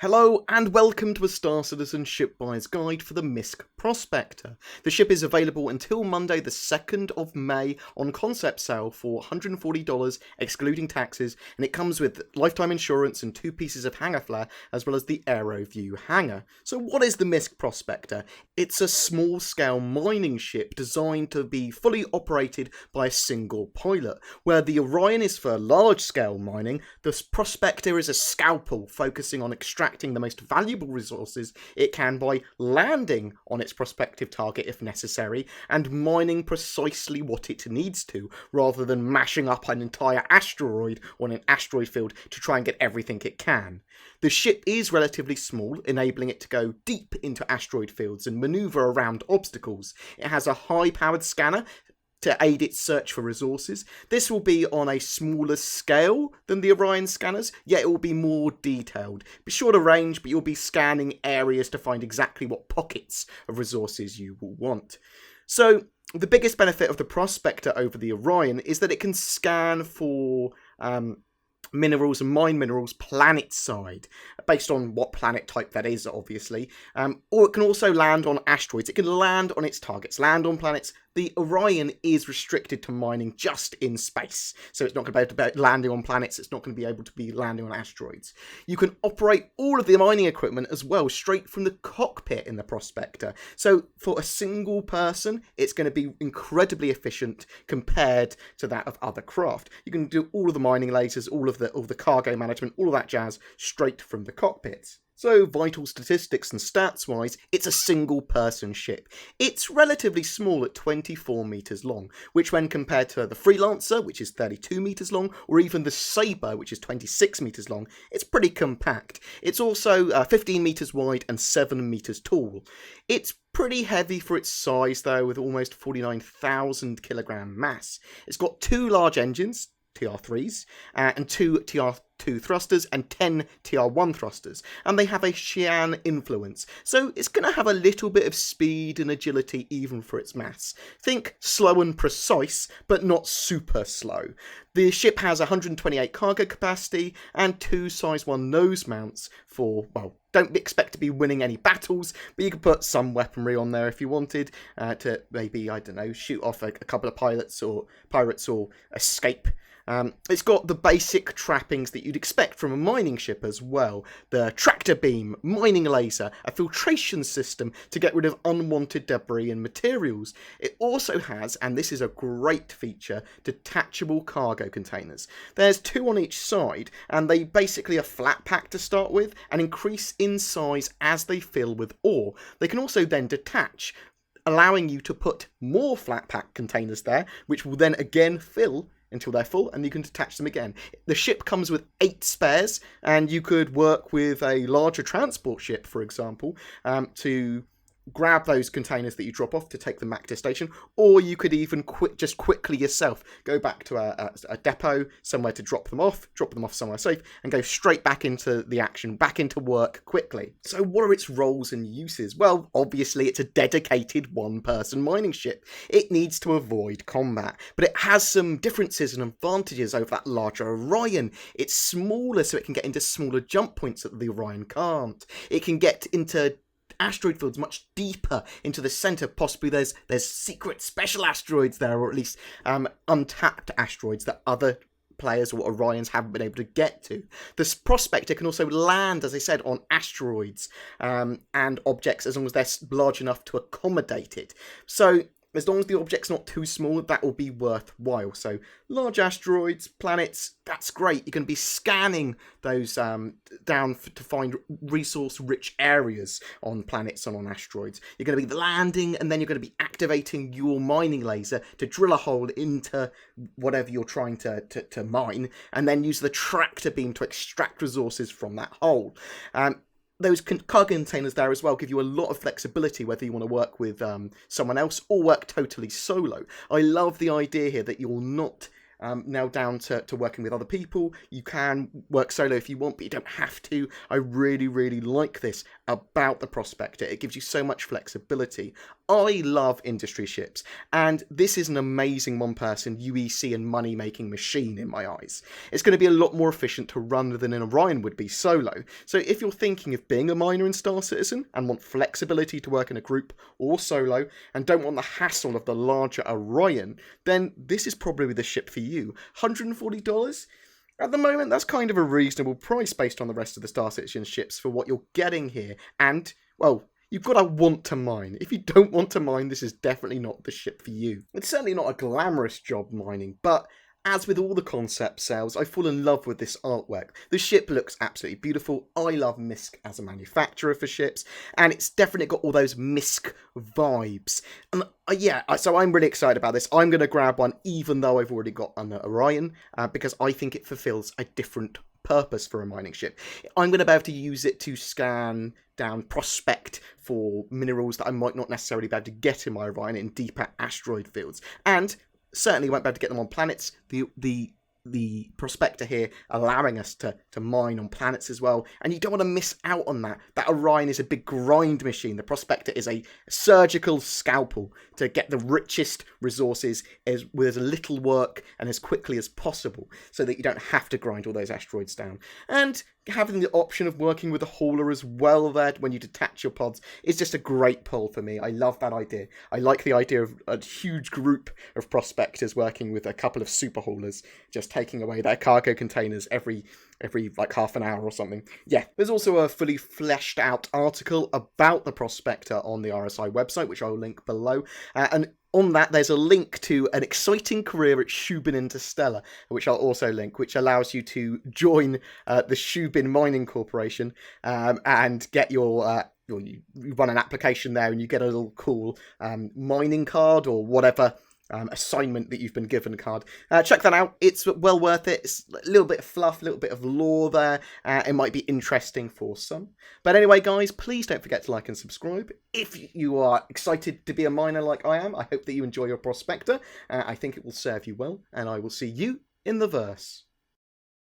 Hello and welcome to a Star Citizen Ship Buyer's Guide for the MISC Prospector. The ship is available until Monday the 2nd of May on concept sale for $140 excluding taxes, and it comes with lifetime insurance and 2 pieces of Hangar Flair as well as the Aeroview hangar. So what is the MISC Prospector? It's a small scale mining ship designed to be fully operated by a single pilot. Where the Orion is for large scale mining, the Prospector is a scalpel focusing on extracting the most valuable resources it can by landing on its prospective target if necessary and mining precisely what it needs to, rather than mashing up an entire asteroid or an asteroid field to try and get everything it can. The ship is relatively small, enabling it to go deep into asteroid fields and maneuver around obstacles. It has a high-powered scanner to aid its search for resources. This will be on a smaller scale than the Orion scanners, yet it will be more detailed. Be shorter range, but you'll be scanning areas to find exactly what pockets of resources you will want. So, the biggest benefit of the Prospector over the Orion is that it can scan for minerals and mine minerals planet side, based on what planet type that is, obviously. Or it can also land on asteroids. It can land on its targets, land on planets. The Orion is restricted to mining just in space, so it's not going to be able to be landing on planets, it's not going to be able to be landing on asteroids. You can operate all of the mining equipment as well straight from the cockpit in the Prospector, so for a single person it's going to be incredibly efficient compared to that of other craft. You can do all of the mining lasers, all of the cargo management, all of that jazz straight from the cockpit. So, vital statistics and stats-wise, it's a single-person ship. It's relatively small at 24 metres long, which when compared to the Freelancer, which is 32 metres long, or even the Sabre, which is 26 metres long, it's pretty compact. It's also 15 metres wide and 7 metres tall. It's pretty heavy for its size, though, with almost 49,000 kilogram mass. It's got 2 large engines, TR3s, and 2 TR2 thrusters and 10 TR1 thrusters, and they have a Xi'an influence, so it's going to have a little bit of speed and agility even for its mass. Think slow and precise, but not super slow. The ship has 128 cargo capacity and 2 size 1 nose mounts for, well, don't expect to be winning any battles, but you could put some weaponry on there if you wanted to maybe, I don't know, shoot off a couple of pirates or escape. It's got the basic trappings that you'd expect from a mining ship as well. The tractor beam, mining laser, a filtration system to get rid of unwanted debris and materials. It also has, and this is a great feature, detachable cargo containers. There's 2 on each side, and they basically are flat packed to start with and increase in size as they fill with ore. They can also then detach, allowing you to put more flat pack containers there, which will then again fill until they're full, and you can detach them again. The ship comes with 8 spares, and you could work with a larger transport ship, for example, to grab those containers that you drop off to take them back to station, or you could even just quickly yourself go back to a depot somewhere to drop them off somewhere safe, and go straight back into the action, back into work quickly. So what are its roles and uses? Well, obviously it's a dedicated one-person mining ship. It needs to avoid combat, but it has some differences and advantages over that larger Orion. It's smaller, so it can get into smaller jump points that the Orion can't. It can get into asteroid fields much deeper into the centre. Possibly there's secret special asteroids there, or at least untapped asteroids that other players or Orions haven't been able to get to. The Prospector can also land, as I said, on asteroids and objects as long as they're large enough to accommodate it. So as long as the object's not too small, that will be worthwhile. So large asteroids, planets, that's great. You can be scanning those down to find resource-rich areas on planets and on asteroids. You're going to be landing, and then you're going to be activating your mining laser to drill a hole into whatever you're trying to mine, and then use the tractor beam to extract resources from that hole. Those cargo containers there as well give you a lot of flexibility, whether you want to work with someone else or work totally solo. I love the idea here that you're not nailed down to working with other people. You can work solo if you want, but you don't have to. I really, really like this about the Prospector. It gives you so much flexibility. I love industry ships, and this is an amazing one-person UEC and money-making machine in my eyes. It's going to be a lot more efficient to run than an Orion would be solo, so if you're thinking of being a miner in Star Citizen and want flexibility to work in a group or solo, and don't want the hassle of the larger Orion, then this is probably the ship for you. $140? At the moment, that's kind of a reasonable price based on the rest of the Star Citizen ships for what you're getting here, and, well, you've got to want to mine. If you don't want to mine, this is definitely not the ship for you. It's certainly not a glamorous job mining, but as with all the concept sales, I fall in love with this artwork. The ship looks absolutely beautiful. I love MISC as a manufacturer for ships, and it's definitely got all those MISC vibes. And so I'm really excited about this. I'm going to grab one, even though I've already got an Orion, because I think it fulfills a different purpose for a mining ship. I'm going to be able to use it to scan down, prospect for minerals that I might not necessarily be able to get in my Orion in deeper asteroid fields, and certainly won't be able to get them on planets. The prospector here allowing us to mine on planets as well, and you don't want to miss out on that. That Orion is a big grind machine. The prospector is a surgical scalpel to get the richest resources with as little work and as quickly as possible, so that you don't have to grind all those asteroids down. And having the option of working with a hauler as well there when you detach your pods is just a great pull for me. I love that idea. I like the idea of a huge group of prospectors working with a couple of super haulers, just taking away their cargo containers every like half an hour or something. Yeah, there's also a fully fleshed out article about the prospector on the RSI website, which I'll link below, and on that, there's a link to an exciting career at Shubin Interstellar, which I'll also link, which allows you to join the Shubin Mining Corporation and get your you run an application there and you get a little cool mining card or whatever assignment that you've been given card. Check that out. It's well worth it. It's a little bit of fluff, a little bit of lore there. It might be interesting for some. But anyway, guys, please don't forget to like and subscribe. If you are excited to be a miner like I am, I hope that you enjoy your prospector. I think it will serve you well, and I will see you in the verse.